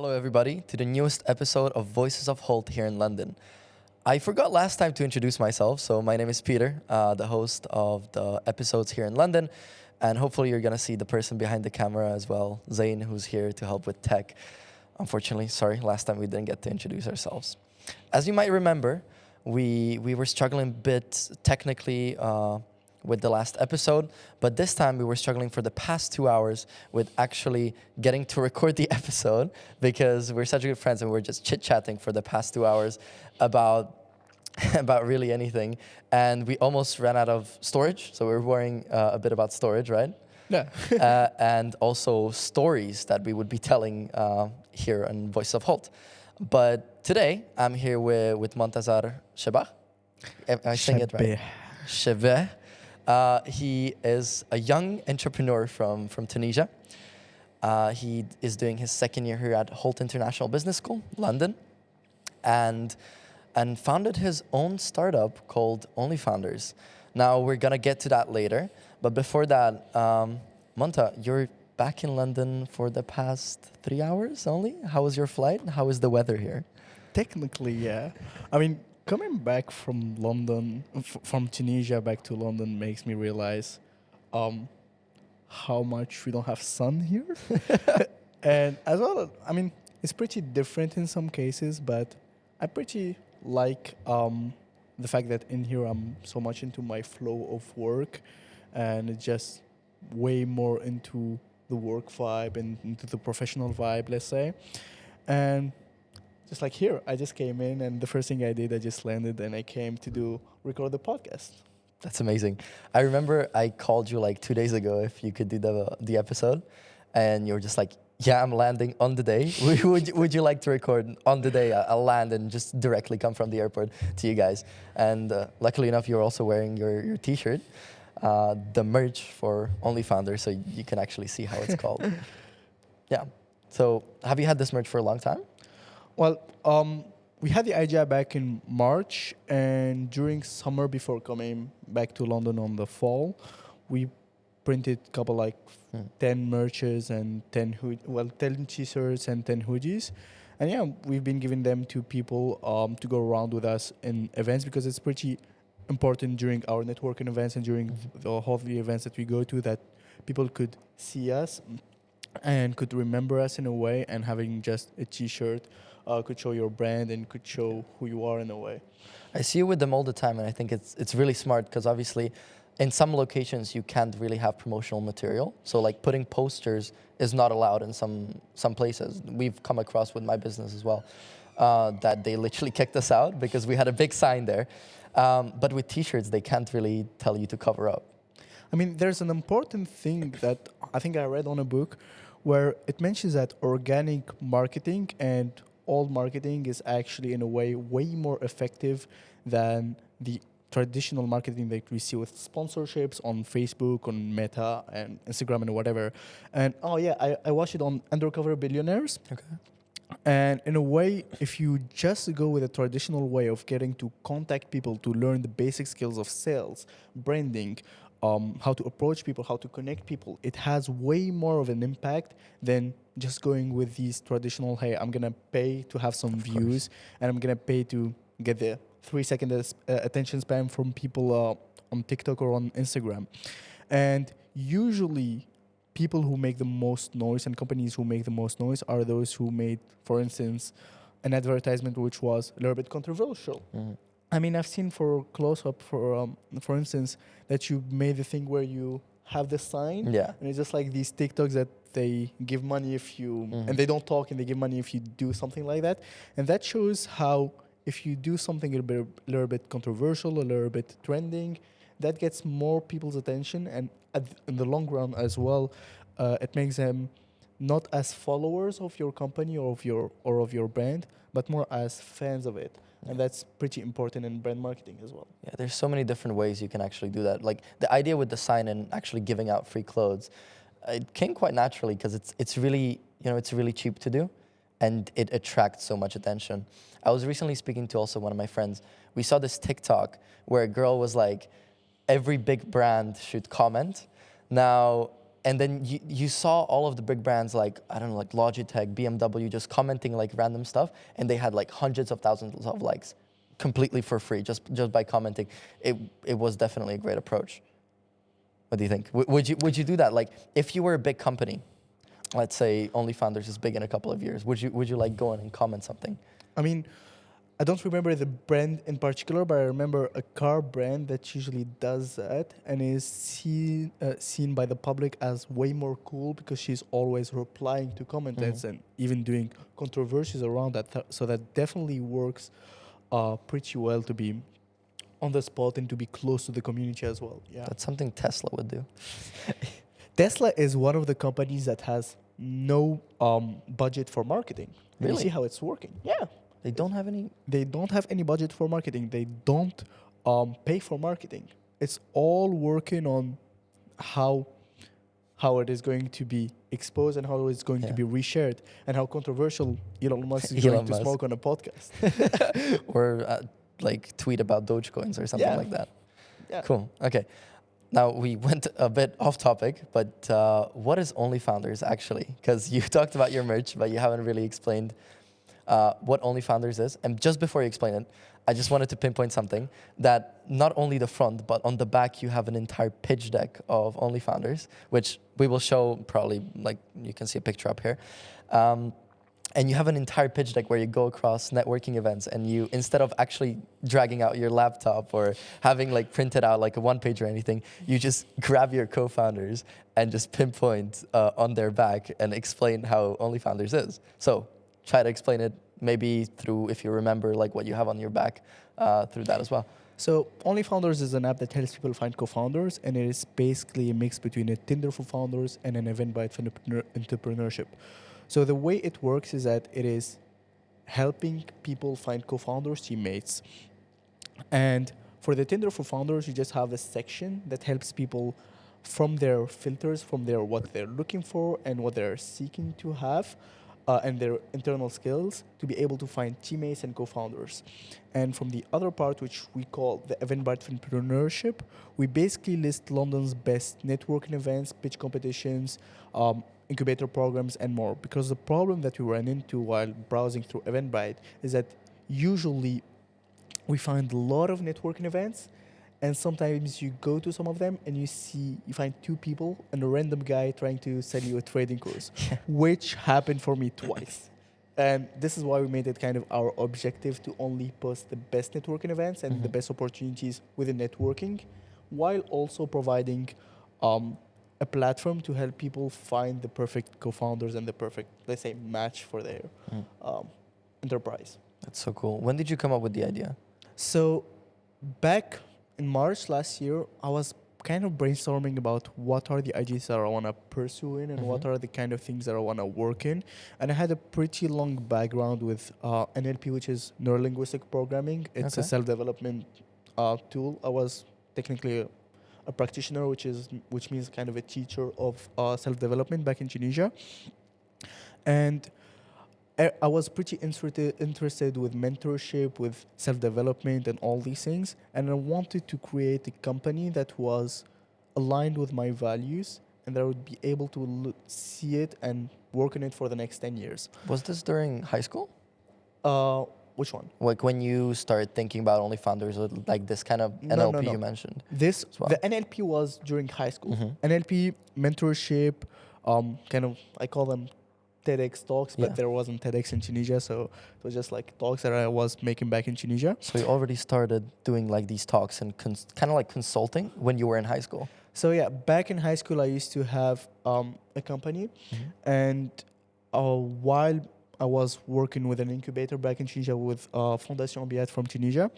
Hello, everybody, to the newest episode of Voices of Hult here in London. I forgot last time to introduce myself, so my name is Peter, the host of the episodes here in London, and hopefully you're going to see the person behind the camera as well, Zain, who's here to help with tech. Unfortunately, sorry, last time we didn't get to introduce ourselves. As you might remember, we were struggling a bit technically with the last episode, but this time we were struggling for the past 2 hours with actually getting to record the episode because we're such good friends and we're just chit-chatting for the past 2 hours about really anything. And we almost ran out of storage, so we were worrying a bit about storage, right? Yeah. And also stories that we would be telling here on Voices of Hult. But today, I'm here with Montasser Chebbah. Am I saying it right? Chebbah. He is a young entrepreneur from Tunisia. He is doing his second year here at Hult International Business School, London, and founded his own startup called Onlyfounders. Now, we're going to get to that later. But before that, Monta, you're back in London for the past 3 hours only? How was your flight? How is the weather here? Technically, yeah. I mean, coming back from London, from Tunisia back to London makes me realize how much we don't have sun here. And as well, I mean, it's pretty different in some cases, but I pretty like the fact that in here I'm so much into my flow of work and it's just way more into the work vibe and into the professional vibe, let's say. And just like here, I just came in and the first thing I did, I just landed and I came to record the podcast. That's amazing. I remember I called you like 2 days ago if you could do the episode, and you were just like, yeah, I'm landing on the day. Would you like to record on the day? I'll land and just directly come from the airport to you guys. And luckily enough, you're also wearing your T-shirt, the merch for Onlyfounders, so you can actually see how it's called. Yeah. So have you had this merch for a long time? Well, we had the idea back in March, and during summer before coming back to London on the fall, we printed a couple 10 merches and 10 t-shirts and 10 hoodies. And yeah, we've been giving them to people to go around with us in events because it's pretty important during our networking events and during all the events that we go to that people could see us and could remember us in a way, and having just a t-shirt could show your brand and could show who you are in a way. I see you with them all the time, and I think it's really smart because obviously in some locations you can't really have promotional material. So like putting posters is not allowed in some places. We've come across with my business as well that they literally kicked us out because we had a big sign there. But with t-shirts, they can't really tell you to cover up. I mean, there's an important thing that I think I read on a book where it mentions that organic marketing and all marketing is actually in a way more effective than the traditional marketing that we see with sponsorships on Facebook, on Meta and Instagram and whatever. And I watched it on Undercover Billionaires. Okay. And in a way, if you just go with a traditional way of getting to contact people to learn the basic skills of sales, branding, how to approach people, how to connect people, it has way more of an impact than just going with these traditional, hey, I'm going to pay to have some views and I'm going to pay to get the 3-second attention span from people on TikTok or on Instagram. And usually people who make the most noise and companies who make the most noise are those who made, for instance, an advertisement which was a little bit controversial. Mm-hmm. I mean, I've seen for close-up, for instance, that you made the thing where you have the sign, and it's just like these TikToks that they give money if you, and they don't talk and they give money if you do something like that. And that shows how if you do something a little bit controversial, a little bit trending, that gets more people's attention, and in the long run as well, it makes them not as followers of your company or of your brand, but more as fans of it. And that's pretty important in brand marketing as well. Yeah, there's so many different ways you can actually do that. Like the idea with the sign and actually giving out free clothes, it came quite naturally because it's really cheap to do, and it attracts so much attention. I was recently speaking to also one of my friends. We saw this TikTok where a girl was like, every big brand should comment. Now, and then you saw all of the big brands like, I don't know, like Logitech, BMW, just commenting like random stuff, and they had like hundreds of thousands of likes completely for free just by commenting. It was definitely a great approach. What do you think? Would you do that? Like, if you were a big company, let's say Onlyfounders is big in a couple of years, would you like go in and comment something? I mean, I don't remember the brand in particular, but I remember a car brand that usually does that and is seen by the public as way more cool because she's always replying to comments and even doing controversies around that. So that definitely works pretty well to be on the spot and to be close to the community as well. Yeah, That's something Tesla would do. Tesla is one of the companies that has no budget for marketing. And Really? you see how it's working. Yeah. They don't have any. They don't have any budget for marketing. They don't pay for marketing. It's all working on how it is going to be exposed and how it's going to be reshared and how controversial Elon Musk is going to smoke on a podcast. Or like tweet about Dogecoins or something like that. Yeah. Cool. Okay. Now we went a bit off topic, but what is Onlyfounders actually? Because you talked about your merch, but you haven't really explained what Onlyfounders is. And just before you explain it, I just wanted to pinpoint something that not only the front, but on the back, you have an entire pitch deck of Onlyfounders, which we will show probably, like you can see a picture up here. And you have an entire pitch deck where you go across networking events and you, instead of actually dragging out your laptop or having like printed out like a one page or anything, you just grab your co-founders and just pinpoint on their back and explain how Onlyfounders is. So try to explain it maybe through, if you remember like what you have on your back, through that as well. So Onlyfounders is an app that helps people find co-founders, and it is basically a mix between a Tinder for founders and an Eventbrite for entrepreneurship. So the way it works is that it is helping people find co-founders, teammates. And for the Tinder for founders, you just have a section that helps people from their filters, from their what they're looking for and what they're seeking to have, and their internal skills to be able to find teammates and co-founders. And from the other part, which we call the Eventbrite for Entrepreneurship, we basically list London's best networking events, pitch competitions, incubator programs, and more. Because the problem that we ran into while browsing through Eventbrite is that usually we find a lot of networking events, and sometimes you go to some of them and you find two people and a random guy trying to sell you a trading course, which happened for me twice. And this is why we made it kind of our objective to only post the best networking events and the best opportunities within networking, while also providing a platform to help people find the perfect co-founders and the perfect, let's say, match for their enterprise. That's so cool. When did you come up with the idea? So back in March last year, I was kind of brainstorming about what are the ideas that I want to pursue in and what are the kind of things that I want to work in. And I had a pretty long background with NLP, which is neurolinguistic programming. It's a self-development tool. I was technically a practitioner, which means kind of a teacher of self-development back in Tunisia. And I was pretty interested with mentorship, with self-development and all these things. And I wanted to create a company that was aligned with my values and that I would be able to see it and work on it for the next 10 years. Was this during high school? Which one? Like when you started thinking about Onlyfounders, or like this kind of NLP you mentioned? The NLP was during high school. NLP, mentorship, kind of, I call them TEDx talks, but there wasn't TEDx in Tunisia, so it was just like talks that I was making back in Tunisia. So you already started doing like these talks and kind of like consulting when you were in high school? So yeah, back in high school, I used to have a company, and while I was working with an incubator back in Tunisia with Fondation Biat from Tunisia,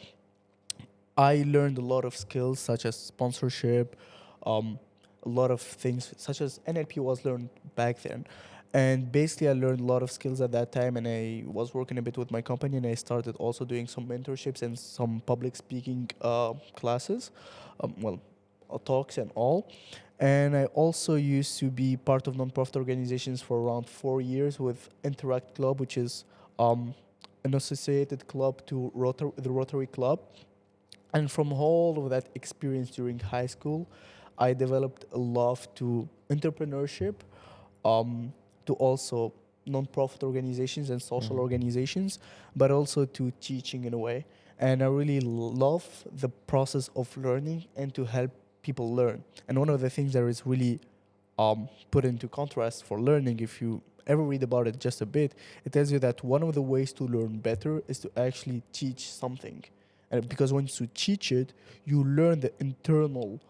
I learned a lot of skills such as sponsorship, a lot of things such as NLP was learned back then. And basically, I learned a lot of skills at that time, and I was working a bit with my company, and I started also doing some mentorships and some public speaking classes, talks and all. And I also used to be part of nonprofit organizations for around 4 years with Interact Club, which is an associated club to the Rotary Club. And from all of that experience during high school, I developed a love to entrepreneurship to also non-profit organizations and social organizations, but also to teaching in a way. And I really love the process of learning and to help people learn. And one of the things that is really put into contrast for learning, if you ever read about it just a bit, it tells you that one of the ways to learn better is to actually teach something. And because once you teach it, you learn the internal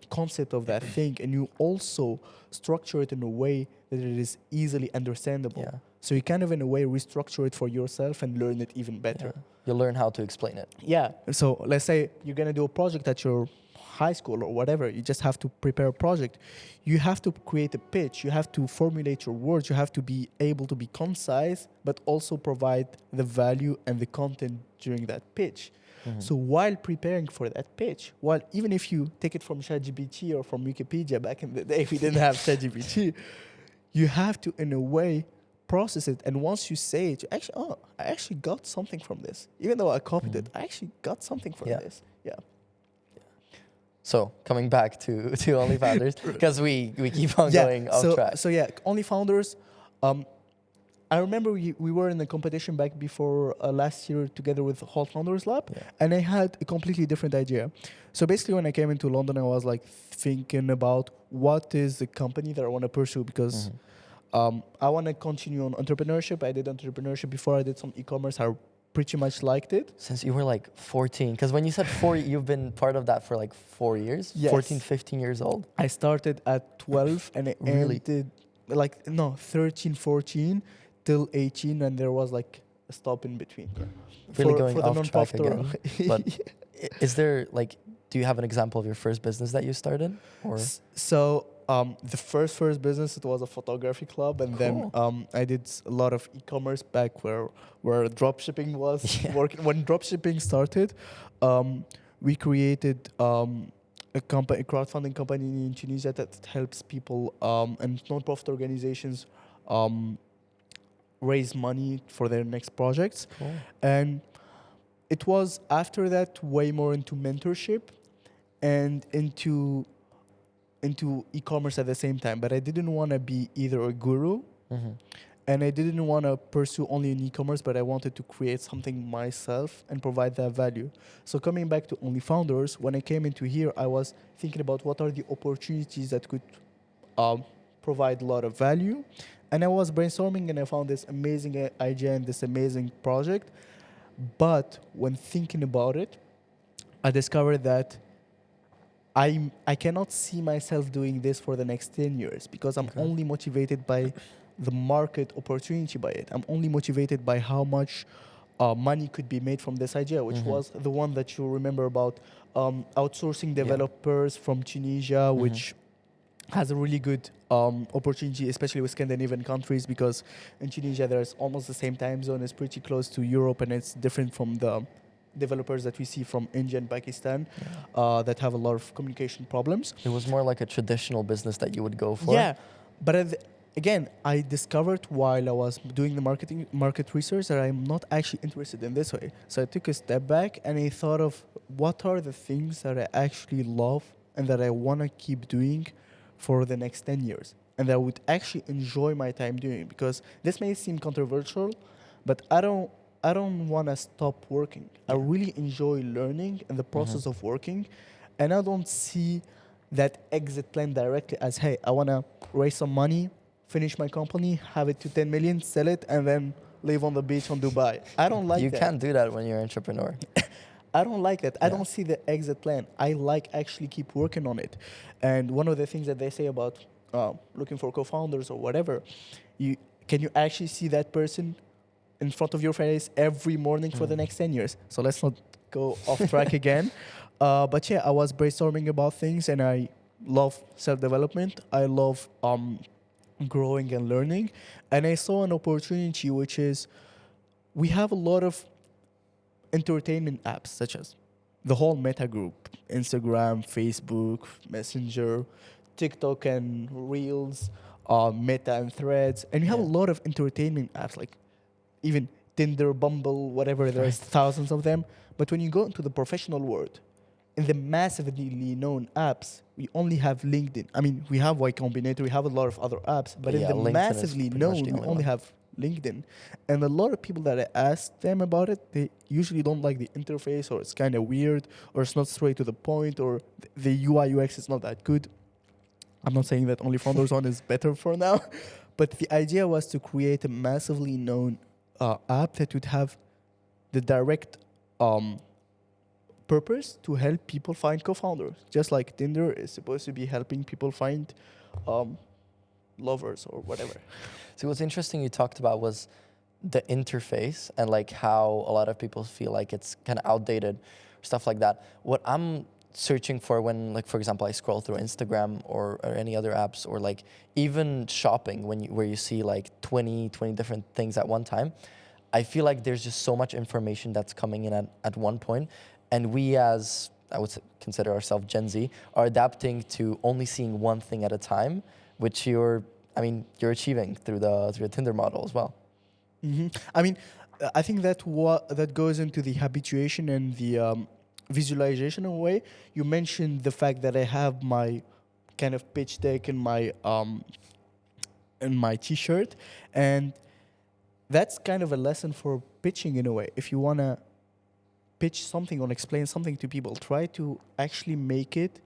concept of that thing, and you also structure it in a way that it is easily understandable. Yeah. So you kind of, in a way, restructure it for yourself and learn it even better. Yeah. You learn how to explain it. Yeah. So let's say you're going to do a project at your high school or whatever. You just have to prepare a project. You have to create a pitch. You have to formulate your words. You have to be able to be concise, but also provide the value and the content during that pitch. So while preparing for that pitch, even if you take it from ChatGPT or from Wikipedia, back in the day we didn't have ChatGPT, you have to, in a way, process it. And once you say it, you actually, I actually got something from this. Even though I copied it, I actually got something from this. Yeah. So coming back to Onlyfounders, because we keep on going off track. So yeah, Onlyfounders. I remember we were in a competition back before last year together with Hult Founders Lab, and I had a completely different idea. So basically, when I came into London, I was like thinking about what is the company that I want to pursue, because I want to continue on entrepreneurship. I did entrepreneurship before. I did some e-commerce. I pretty much liked it. Since you were like 14, because when you said 4, you've been part of that for like 4 years, Yes. 14, 15 years old. I started at 12 and it ended 13, 14 till 18, and there was like a stop in between. Really going off track again. But is there like, do you have an example of your first business that you started? Or So the first business, it was a photography club, and then I did a lot of e-commerce back where dropshipping was working. When dropshipping started, we created a crowdfunding company in Tunisia that helps people and non-profit organizations raise money for their next projects. And it was after that way more into mentorship and into e-commerce at the same time. But I didn't want to be either a guru and I didn't want to pursue only in e-commerce, but I wanted to create something myself and provide that value. So coming back to Onlyfounders, when I came into here, I was thinking about what are the opportunities that could provide a lot of value. And I was brainstorming and I found this amazing idea and this amazing project. But when thinking about it, I discovered that I cannot see myself doing this for the next 10 years because I'm only motivated by the market opportunity by it. I'm only motivated by how much money could be made from this idea, which was the one that you remember about outsourcing developers from Tunisia, which has a really good opportunity, especially with Scandinavian countries, because in Tunisia there's almost the same time zone. It's pretty close to Europe, and it's different from the developers that we see from India and Pakistan that have a lot of communication problems. it was more like a traditional business that you would go for. Yeah, but again, I discovered while I was doing the market research that I'm not actually interested in this way. So I took a step back and I thought of what are the things that I actually love and that I want to keep doing for the next 10 years. And that I would actually enjoy my time doing, because this may seem controversial, but I don't want to stop working. I really enjoy learning and the process of working. And I don't see that exit plan directly as, hey, I want to raise some money, finish my company, have it to 10 million, sell it, and then live on the beach on Dubai. I don't like that. You can't do that when you're an entrepreneur. I don't like that. I don't see the exit plan. I like actually keep working on it. And one of the things that they say about looking for co-founders or whatever, can you actually see that person in front of your face every morning for the next 10 years? So let's not go off track again. But yeah, I was brainstorming about things, and I love self-development. I love growing and learning. And I saw an opportunity, which is we have a lot of entertainment apps, such as the whole Meta group, Instagram, Facebook, Messenger, TikTok and Reels, Meta and Threads. And you have a lot of entertainment apps, like even Tinder, Bumble, whatever. There's thousands of them. But when you go into the professional world, in the massively known apps, we only have LinkedIn. I mean, we have Y Combinator, we have a lot of other apps, but in Yeah, the LinkedIn is massively pretty much known, the we only only one. have LinkedIn. And a lot of people that I ask them about it, they usually don't like the interface, or it's kind of weird, or it's not straight to the point, or the UI UX is not that good. I'm not saying that Onlyfounders one is better for now, but the idea was to create a massively known app that would have the direct purpose to help people find co-founders, just like Tinder is supposed to be helping people find lovers or whatever. So what's interesting you talked about was the interface and like how a lot of people feel like it's kind of outdated, stuff like that. What I'm searching for when, like, for example, I scroll through Instagram or any other apps, or like even shopping where you see like 20 different things at one time, I feel like there's just so much information that's coming in at one point. And we, as I would consider ourselves Gen Z, are adapting to only seeing one thing at a time, which you're achieving through the Tinder model as well. I mean, I think that goes into the habituation and the visualization in a way. You mentioned the fact that I have my kind of pitch deck in my T-shirt, and that's kind of a lesson for pitching in a way. If you wanna pitch something or explain something to people, try to actually make it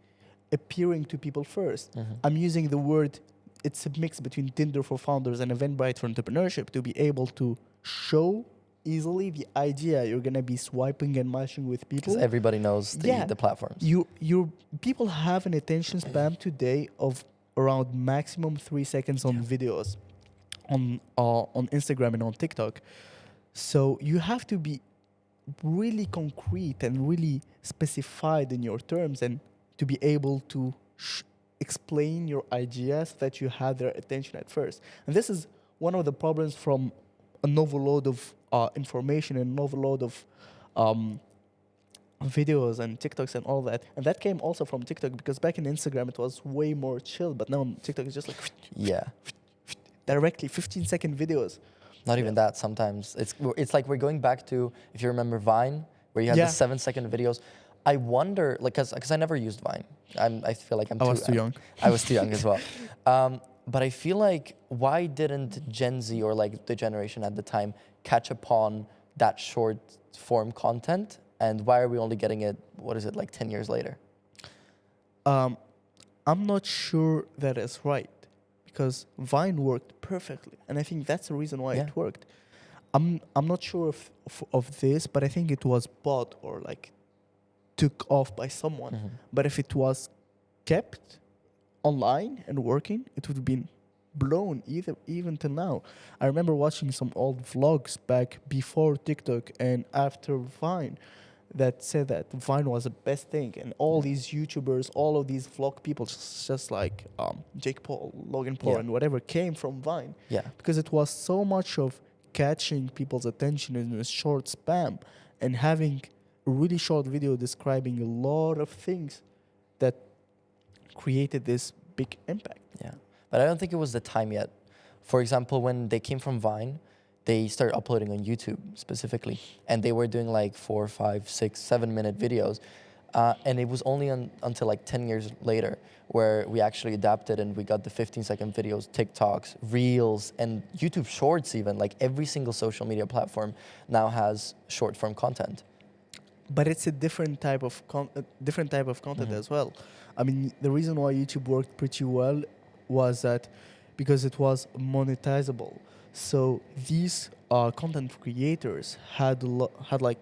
appearing to people first. I'm using the word, it's a mix between Tinder for founders and Eventbrite for entrepreneurship, to be able to show easily the idea you're gonna be swiping and matching with people. Because everybody knows the platforms. Your people have an attention span today of around maximum 3 seconds on videos on Instagram and on TikTok. So you have to be really concrete and really specified in your terms, and to be able to explain your ideas that you have their attention at first. And this is one of the problems from an overload of information and an overload of videos and TikToks and all that. And that came also from TikTok, because back in Instagram it was way more chill, but now TikTok is just like directly 15-second videos. Not even that. Sometimes it's like we're going back to, if you remember Vine, where you had the 7-second videos. I wonder, like, because I never used Vine. I feel like I was too young. I was too young as well. But I feel like, why didn't Gen Z, or like the generation at the time, catch upon that short form content? And why are we only getting it, what is it, like 10 years later? I'm not sure that is right, because Vine worked perfectly, and I think that's the reason why it worked. I'm not sure of this, but I think it was bought or like took off by someone. But if it was kept online and working, it would have been blown even till now. I remember watching some old vlogs back before TikTok and after Vine that said that Vine was the best thing, and all these YouTubers, all of these vlog people, just like Jake Paul, Logan Paul, and whatever, came from Vine. Because it was so much of catching people's attention in a short span and having a really short video describing a lot of things that created this big impact. But I don't think it was the time yet. For example, when they came from Vine, they started uploading on YouTube specifically, and they were doing like 4, 5, 6, 7-minute videos. And it was only until like 10 years later where we actually adapted and we got the 15-second videos, TikToks, Reels, and YouTube Shorts even. Like every single social media platform now has short-form content. But it's a different type of content as well. I mean, the reason why YouTube worked pretty well was that because it was monetizable. So these content creators had like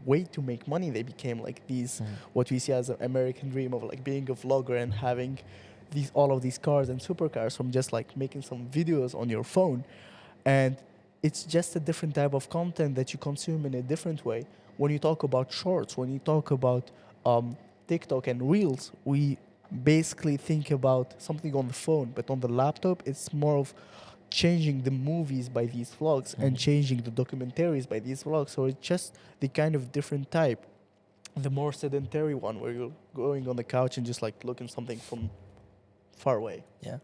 way to make money. They became like these what we see as an American dream of like being a vlogger and having all of these cars and supercars from just like making some videos on your phone. And it's just a different type of content that you consume in a different way. When you talk about shorts, when you talk about TikTok and Reels, we basically think about something on the phone, but on the laptop, it's more of changing the movies by these vlogs and changing the documentaries by these vlogs. So it's just the kind of different type. The more sedentary one, where you're going on the couch and just like looking something from far away. Yeah.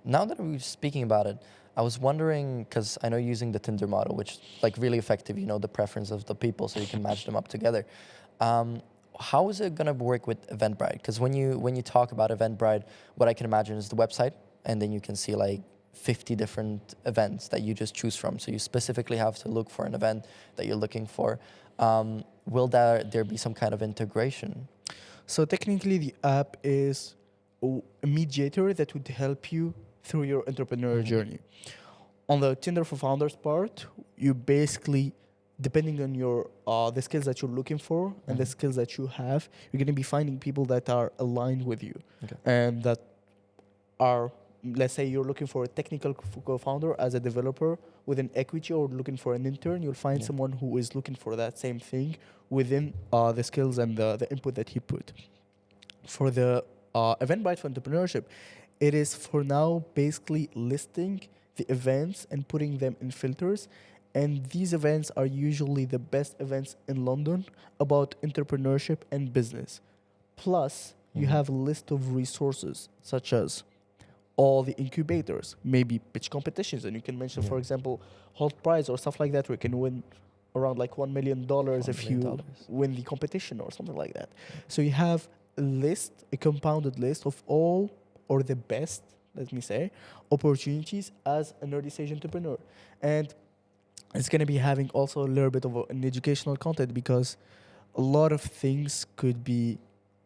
Now that we're speaking about it, I was wondering, because I know using the Tinder model, which like really effective, you know, the preference of the people so you can match them up together. how is it going to work with Eventbrite? Because when you talk about Eventbrite, what I can imagine is the website, and then you can see like 50 different events that you just choose from. So you specifically have to look for an event that you're looking for. Will there be some kind of integration? So technically, the app is a mediator that would help you through your entrepreneurial journey. On the Tinder for Founders part, you basically, depending on your the skills that you're looking for and the skills that you have, you're going to be finding people that are aligned with you, and that are, let's say you're looking for a technical co-founder as a developer with an equity, or looking for an intern, you'll find someone who is looking for that same thing within the skills and the input that he put. For the Eventbrite for Entrepreneurship, it is for now basically listing the events and putting them in filters. And these events are usually the best events in London about entrepreneurship and business. Plus, you have a list of resources such as all the incubators, maybe pitch competitions, and you can mention, for example, Hult Prize or stuff like that, where you can win around like $1 million if you win the competition or something like that. So you have a list, a compounded list of all, or the best, let me say, opportunities as an early stage entrepreneur. And it's going to be having also a little bit of an educational content, because a lot of things could be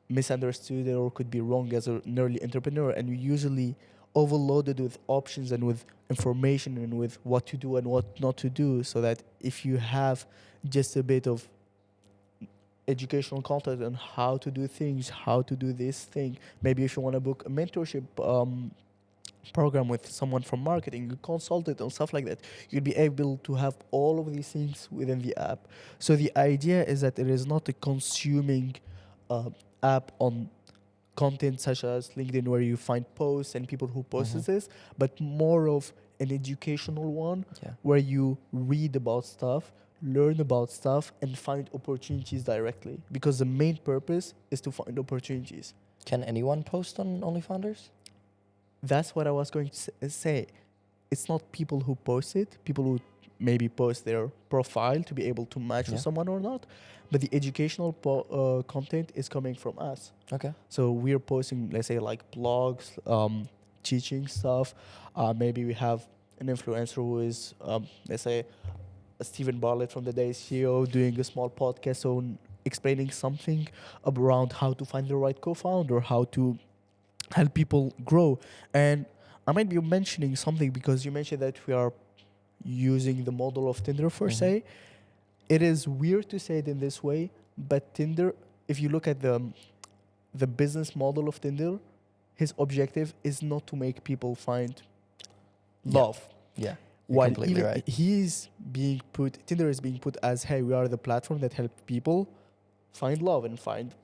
misunderstood or could be wrong as an early entrepreneur, and you usually overloaded with options and with information and with what to do and what not to do, so that if you have just a bit of educational content on how to do things, how to do this thing, maybe if you want to book a mentorship program with someone from marketing, you consult it and stuff like that, you'll be able to have all of these things within the app. So the idea is that it is not a consuming app on content such as LinkedIn, where you find posts and people who post this, but more of an educational one, where you read about stuff, learn about stuff, and find opportunities directly. Because the main purpose is to find opportunities. Can anyone post on Onlyfounders? That's what I was going to say. It's not people who post it, people who maybe post their profile to be able to match with someone or not, but the educational content is coming from us. Okay. So we're posting, let's say, like blogs, teaching stuff. Maybe we have an influencer who is, let's say, Stephen Bartlett from the Day CEO doing a small podcast on explaining something around how to find the right co-founder, how to help people grow. And I might be mentioning something because you mentioned that we are using the model of Tinder per se. It is weird to say it in this way, but Tinder, if you look at the business model of Tinder, his objective is not to make people find love. Yeah. While completely even right. Tinder is being put as, hey, we are the platform that help people find love and find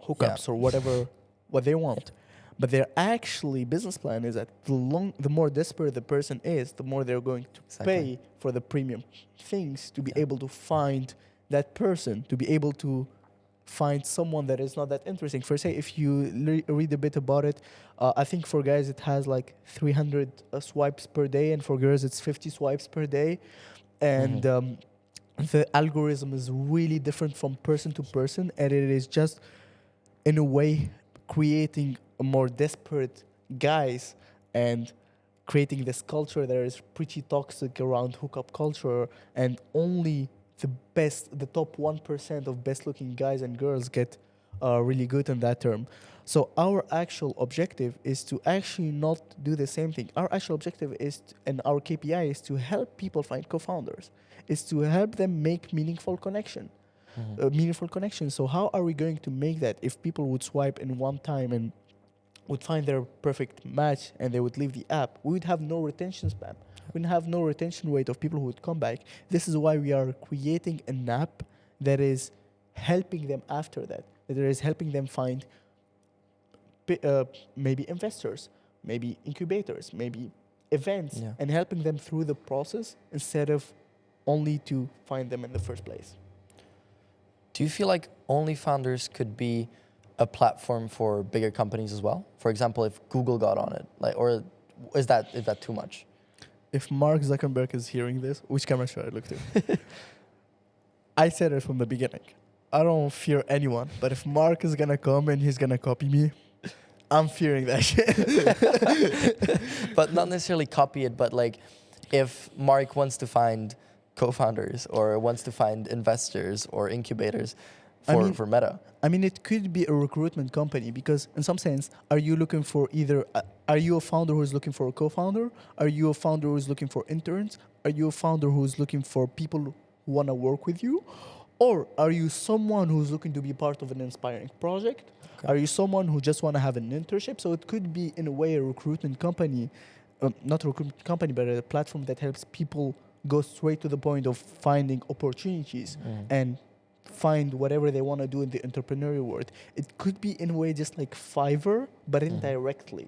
hookups or whatever what they want. But their actually business plan is that the more desperate the person is, the more they're going to pay for the premium things to be able to find that person, to be able to find someone that is not that interesting. For say, if you read a bit about it, I think for guys it has like 300 swipes per day, and for girls it's 50 swipes per day. And the algorithm is really different from person to person, and it is just, in a way, creating a more desperate guys and creating this culture that is pretty toxic around hookup culture, and only the top 1% of best looking guys and girls get really good in that term. So our actual objective is to actually not do the same thing. Our actual objective is, and our KPI is to help people find co-founders, is to help them make meaningful connection. So how are we going to make that if people would swipe in one time and would find their perfect match and they would leave the app? We would have no retention spam. We would have no retention rate of people who would come back. This is why we are creating an app that is helping them after that is helping them find maybe investors, maybe incubators, maybe events, and helping them through the process instead of only to find them in the first place. Do you feel like Onlyfounders could be a platform for bigger companies as well? For example, if Google got on it, like, or is that too much? If Mark Zuckerberg is hearing this, which camera should I look to? I said it from the beginning. I don't fear anyone, but if Mark is gonna come and he's gonna copy me, I'm fearing that shit. But not necessarily copy it, but like if Mark wants to find co-founders or wants to find investors or incubators for Meta. I mean, it could be a recruitment company because, in some sense, are you looking for either? Are you a founder who's looking for a co-founder? Are you a founder who's looking for interns? Are you a founder who's looking for people who want to work with you? Or are you someone who's looking to be part of an inspiring project? Okay. Are you someone who just want to have an internship? So it could be, in a way, a recruitment company, not a recruitment company, but a platform that helps people go straight to the point of finding opportunities and find whatever they want to do in the entrepreneurial world. It could be, in a way, just like Fiverr, but indirectly.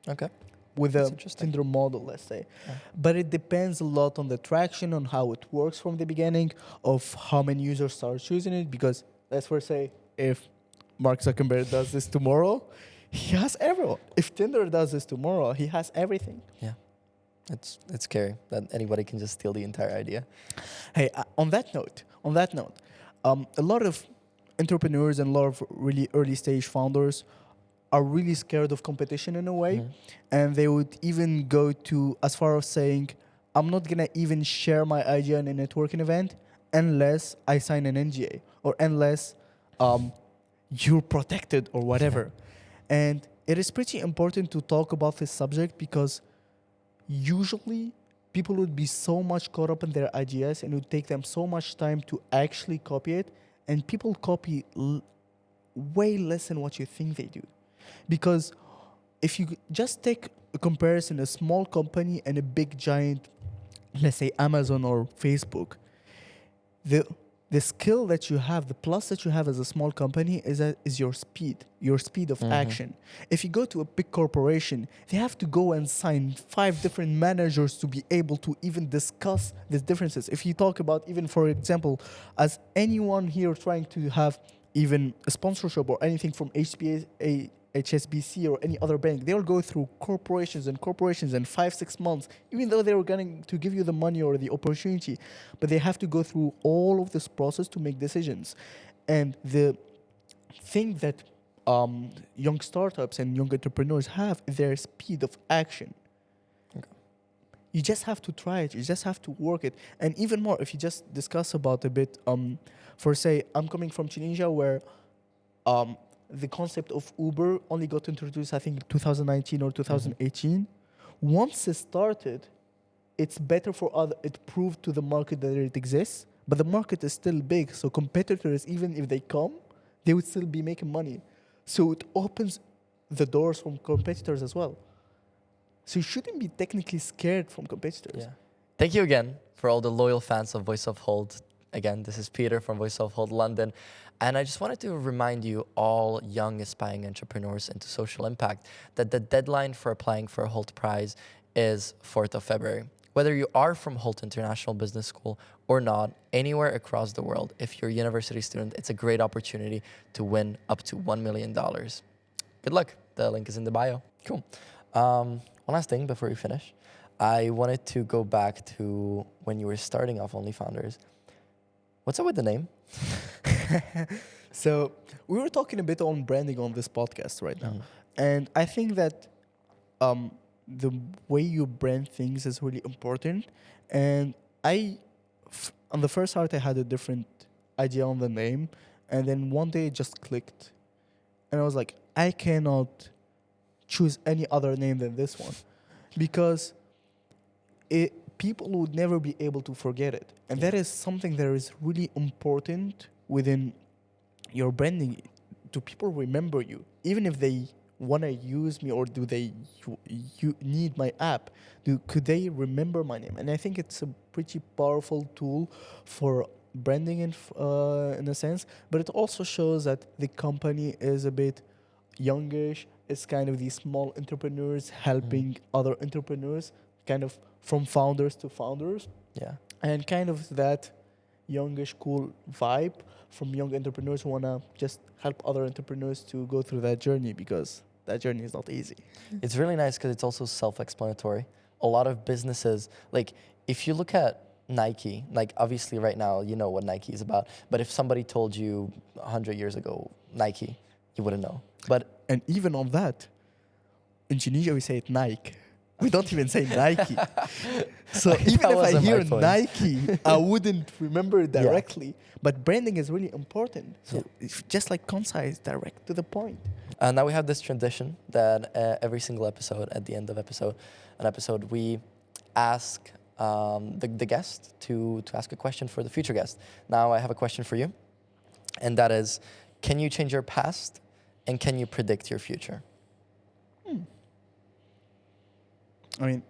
Okay. With That's a interesting. Tinder model, let's say. Yeah. But it depends a lot on the traction, on how it works from the beginning, of how many users start choosing it. Because let's first say, if Mark Zuckerberg does this tomorrow, he has everyone. If Tinder does this tomorrow, he has everything. Yeah. It's scary that anybody can just steal the entire idea. Hey, on that note, a lot of entrepreneurs and a lot of really early stage founders are really scared of competition in a way, and they would even go to as far as saying, I'm not gonna even share my idea in a networking event unless I sign an NDA or unless you're protected or whatever. And it is pretty important to talk about this subject because usually people would be so much caught up in their ideas and it would take them so much time to actually copy it, and people copy way less than what you think they do. Because if you just take a comparison, a small company and a big giant, let's say Amazon or Facebook, the skill that you have, the plus that you have as a small company is your speed of action. If you go to a big corporation, they have to go and sign 5 different managers to be able to even discuss these differences. If you talk about even, for example, as anyone here trying to have even a sponsorship or anything from HSBC or any other bank, they'll go through corporations and 5-6 months, even though they were going to give you the money or the opportunity, but they have to go through all of this process to make decisions. And the thing that young startups and young entrepreneurs have is their speed of action. Okay. You just have to try it. You just have to work it. And even more, if you just discuss about a bit, for say, I'm coming from Tunisia where the concept of Uber only got introduced, I think, 2019 or 2018. Once it started, it's better for it proved to the market that it exists, but the market is still big. So competitors, even if they come, they would still be making money. So it opens the doors from competitors as well. So you shouldn't be technically scared from competitors. Yeah. Thank you again for all the loyal fans of Voice of Hult. Again, this is Peter from Voices of Hult London. And I just wanted to remind you, all young aspiring entrepreneurs into social impact, that the deadline for applying for a Hult Prize is 4th of February. Whether you are from Hult International Business School or not, anywhere across the world, if you're a university student, it's a great opportunity to win up to $1 million. Good luck. The link is in the bio. Cool. One last thing before we finish. I wanted to go back to when you were starting off Onlyfounders. What's up with the name? So we were talking a bit on branding on this podcast right now. And I think that the way you brand things is really important. And on the first start, I had a different idea on the name. And then one day it just clicked. And I was like, I cannot choose any other name than this one. Because people would never be able to forget it. And that is something that is really important within your branding. Do people remember you? Even if they want to use me, or do they need my app? Could they remember my name? And I think it's a pretty powerful tool for branding in a sense. But it also shows that the company is a bit youngish. It's kind of these small entrepreneurs helping other entrepreneurs, kind of from founders to founders. Yeah. And kind of that youngish, cool vibe from young entrepreneurs who want to just help other entrepreneurs to go through that journey, because that journey is not easy. It's really nice because it's also self-explanatory. A lot of businesses, like if you look at Nike, like obviously right now you know what Nike is about, but if somebody told you 100 years ago Nike, you wouldn't know. But And even on that, in Tunisia we say it Nike. We don't even say Nike. So even That if I wasn't my hear point. Nike, I wouldn't remember it Yeah. directly. But branding is really important. So it's just like concise, direct to the point. Now we have this tradition that every single episode, at the end of an episode, we ask the guest to ask a question for the future guest. Now I have a question for you, and that is, can you change your past, and can you predict your future? I mean,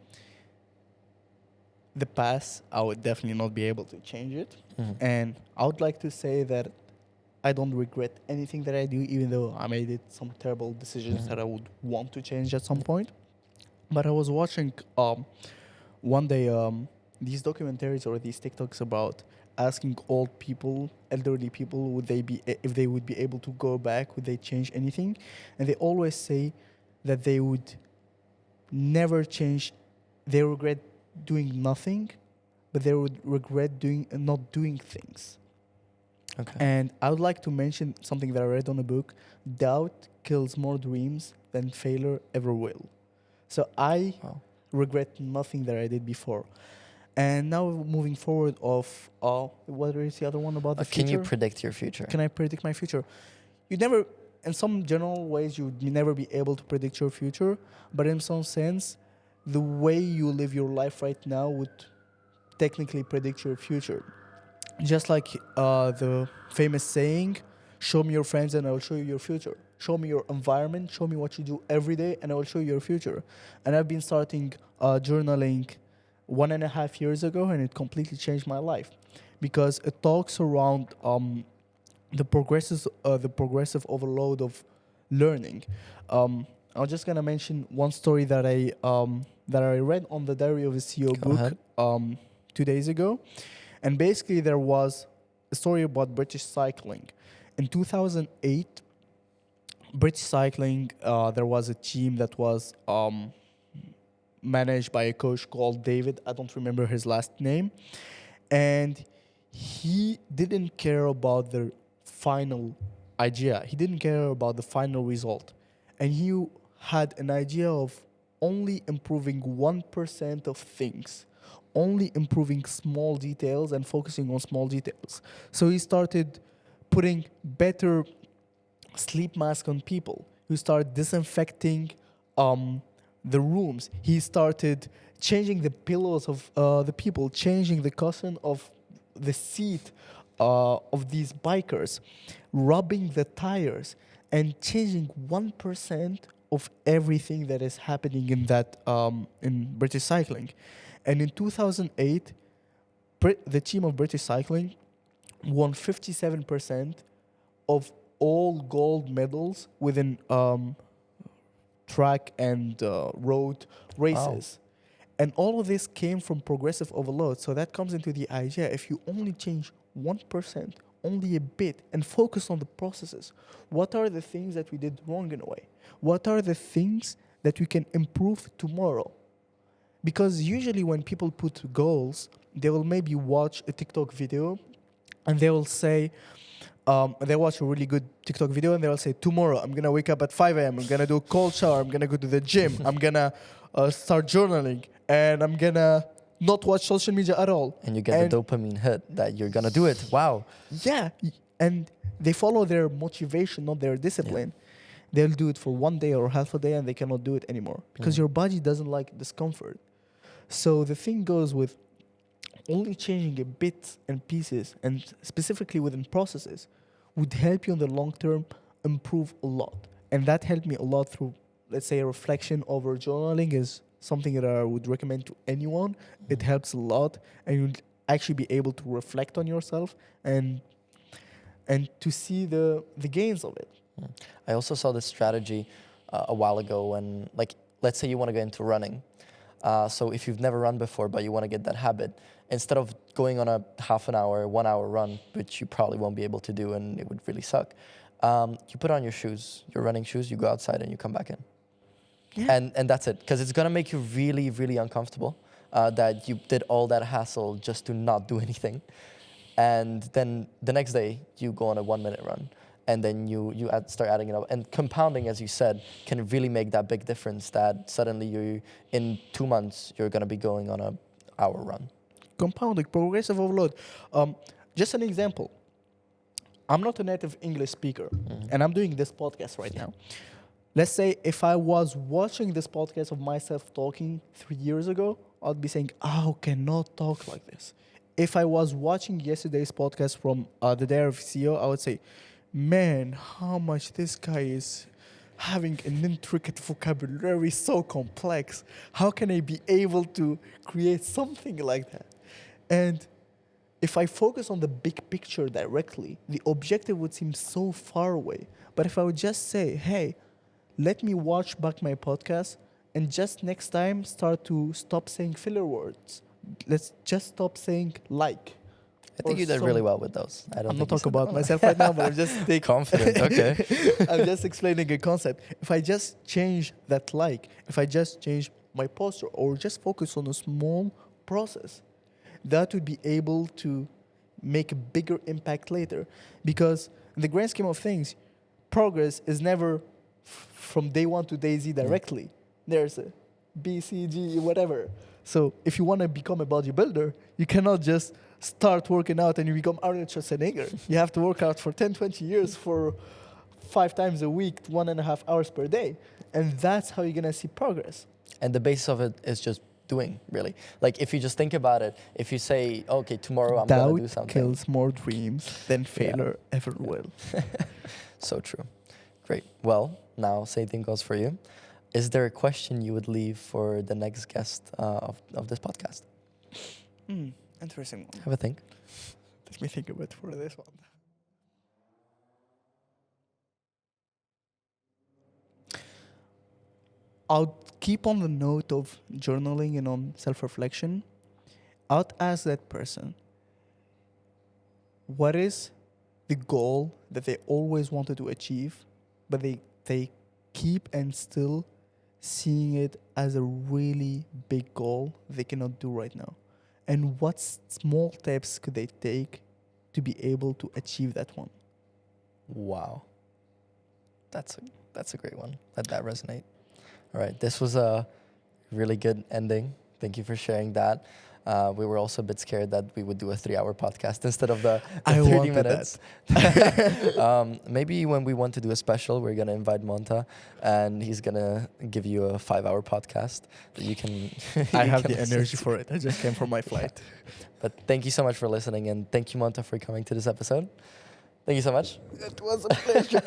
the past, I would definitely not be able to change it. And I would like to say that I don't regret anything that I do, even though I made it some terrible decisions that I would want to change at some point. But I was watching one day these documentaries or these TikToks about asking old people, elderly people, would they be if they would be able to go back, would they change anything? And they always say that they would never change. They regret doing nothing, but they would regret not doing things. Okay. And I would like to mention something that I read on a book. Doubt kills more dreams than failure ever will. So I regret nothing that I did before. And now moving forward what is the other one about the future? Can you predict your future? Can I predict my future? You never, in some general ways, you'd never be able to predict your future. But in some sense, the way you live your life right now would technically predict your future. Just like the famous saying, show me your friends and I will show you your future. Show me your environment, show me what you do every day and I will show you your future. And I've been starting journaling 1.5 years ago and it completely changed my life because it talks around the progressive overload of learning. I'm just gonna mention one story that I read on the Diary of a CEO book 2 days ago. And basically there was a story about British cycling. In 2008, British cycling, there was a team that was managed by a coach called David. I don't remember his last name. And he didn't care about the final idea. He didn't care about the final result. And he had an idea of only improving 1% of things, only improving small details and focusing on small details. So he started putting better sleep mask on people. He started disinfecting the rooms. He started changing the pillows of the people, changing the cushion of the seat of these bikers, rubbing the tires, and changing 1% of everything that is happening in that in British cycling. And in 2008, the team of British cycling won 57% of all gold medals within track and road races. Wow. And all of this came from progressive overload. So that comes into the idea, if you only change 1%, only a bit, and focus on the processes, what are the things that we did wrong in a way? What are the things that we can improve tomorrow? Because usually when people put goals, they will maybe watch a TikTok video and they will say, they watch a really good TikTok video and they will say, tomorrow I'm going to wake up at 5 a.m. I'm going to do a cold shower. I'm going to go to the gym. I'm going to start journaling. And I'm going to not watch social media at all. And you get the dopamine hit that you're going to do it. Wow. Yeah. And they follow their motivation, not their discipline. Yeah. They'll do it for 1 day or half a day and they cannot do it anymore. Because your body doesn't like discomfort. So the thing goes with only changing a bit and pieces, and specifically within processes, would help you in the long term improve a lot. And that helped me a lot through, let's say, a reflection over journaling is something that I would recommend to anyone. It helps a lot, and you'll actually be able to reflect on yourself and to see the gains of it. I also saw this strategy a while ago when, like, let's say you want to get into running. So if you've never run before, but you want to get that habit, instead of going on a half an hour, 1 hour run, which you probably won't be able to do and it would really suck, you put on your shoes, your running shoes, you go outside and you come back in. Yeah. And that's it. Because it's going to make you really, really uncomfortable. that you did all that hassle just to not do anything. And then the next day, you go on a 1-minute run. And then you start adding it up. And compounding, as you said, can really make that big difference that suddenly in 2 months, you're going to be going on an hour run. Compounding, progressive overload. Just an example. I'm not a native English speaker, and I'm doing this podcast right now. Let's say if I was watching this podcast of myself talking 3 years ago, I'd be saying, "How cannot talk like this?" If I was watching yesterday's podcast from the Dare of CEO, I would say, "Man, how much this guy is having an intricate vocabulary, so complex. How can I be able to create something like that?" And if I focus on the big picture directly, the objective would seem so far away. But if I would just say, "Hey, let me watch back my podcast and just next time stop saying filler words. Let's just stop saying like." I think you did really well with those. I'm not talking about myself right now, but I'm just confident. Okay. I'm just explaining a concept. If I just change that like, if I just change my posture or just focus on a small process, that would be able to make a bigger impact later. Because in the grand scheme of things, progress is never from day 1 to day Z directly. There's a B, C, G, whatever. So if you want to become a bodybuilder, you cannot just start working out and you become Arnold Schwarzenegger. You have to work out for 10, 20 years for 5 times a week, 1.5 hours per day. And that's how you're going to see progress. And the base of it is just doing, really. Like, if you just think about it, if you say, okay, tomorrow I'm going to do something. Doubt kills more dreams than failure ever will. So true. Great. Well, now same thing goes for you. Is there a question you would leave for the next guest of this podcast? Interesting one. Have a think. Let me think a bit for this one. I'll keep on the note of journaling and on self-reflection. I'd ask that person, what is the goal that they always wanted to achieve, but they keep and still seeing it as a really big goal they cannot do right now? And what small steps could they take to be able to achieve that one? Wow. That's a great one. Let that resonate. All right. This was a really good ending. Thank you for sharing that. We were also a bit scared that we would do a 3-hour podcast instead of the 30 minutes. Maybe when we want to do a special, we're going to invite Monta, and he's going to give you a 5-hour podcast that you can... I have the energy for it. I just came from my flight. But thank you so much for listening, and thank you, Monta, for coming to this episode. Thank you so much. It was a pleasure.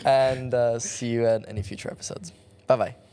And see you at any future episodes. Bye-bye.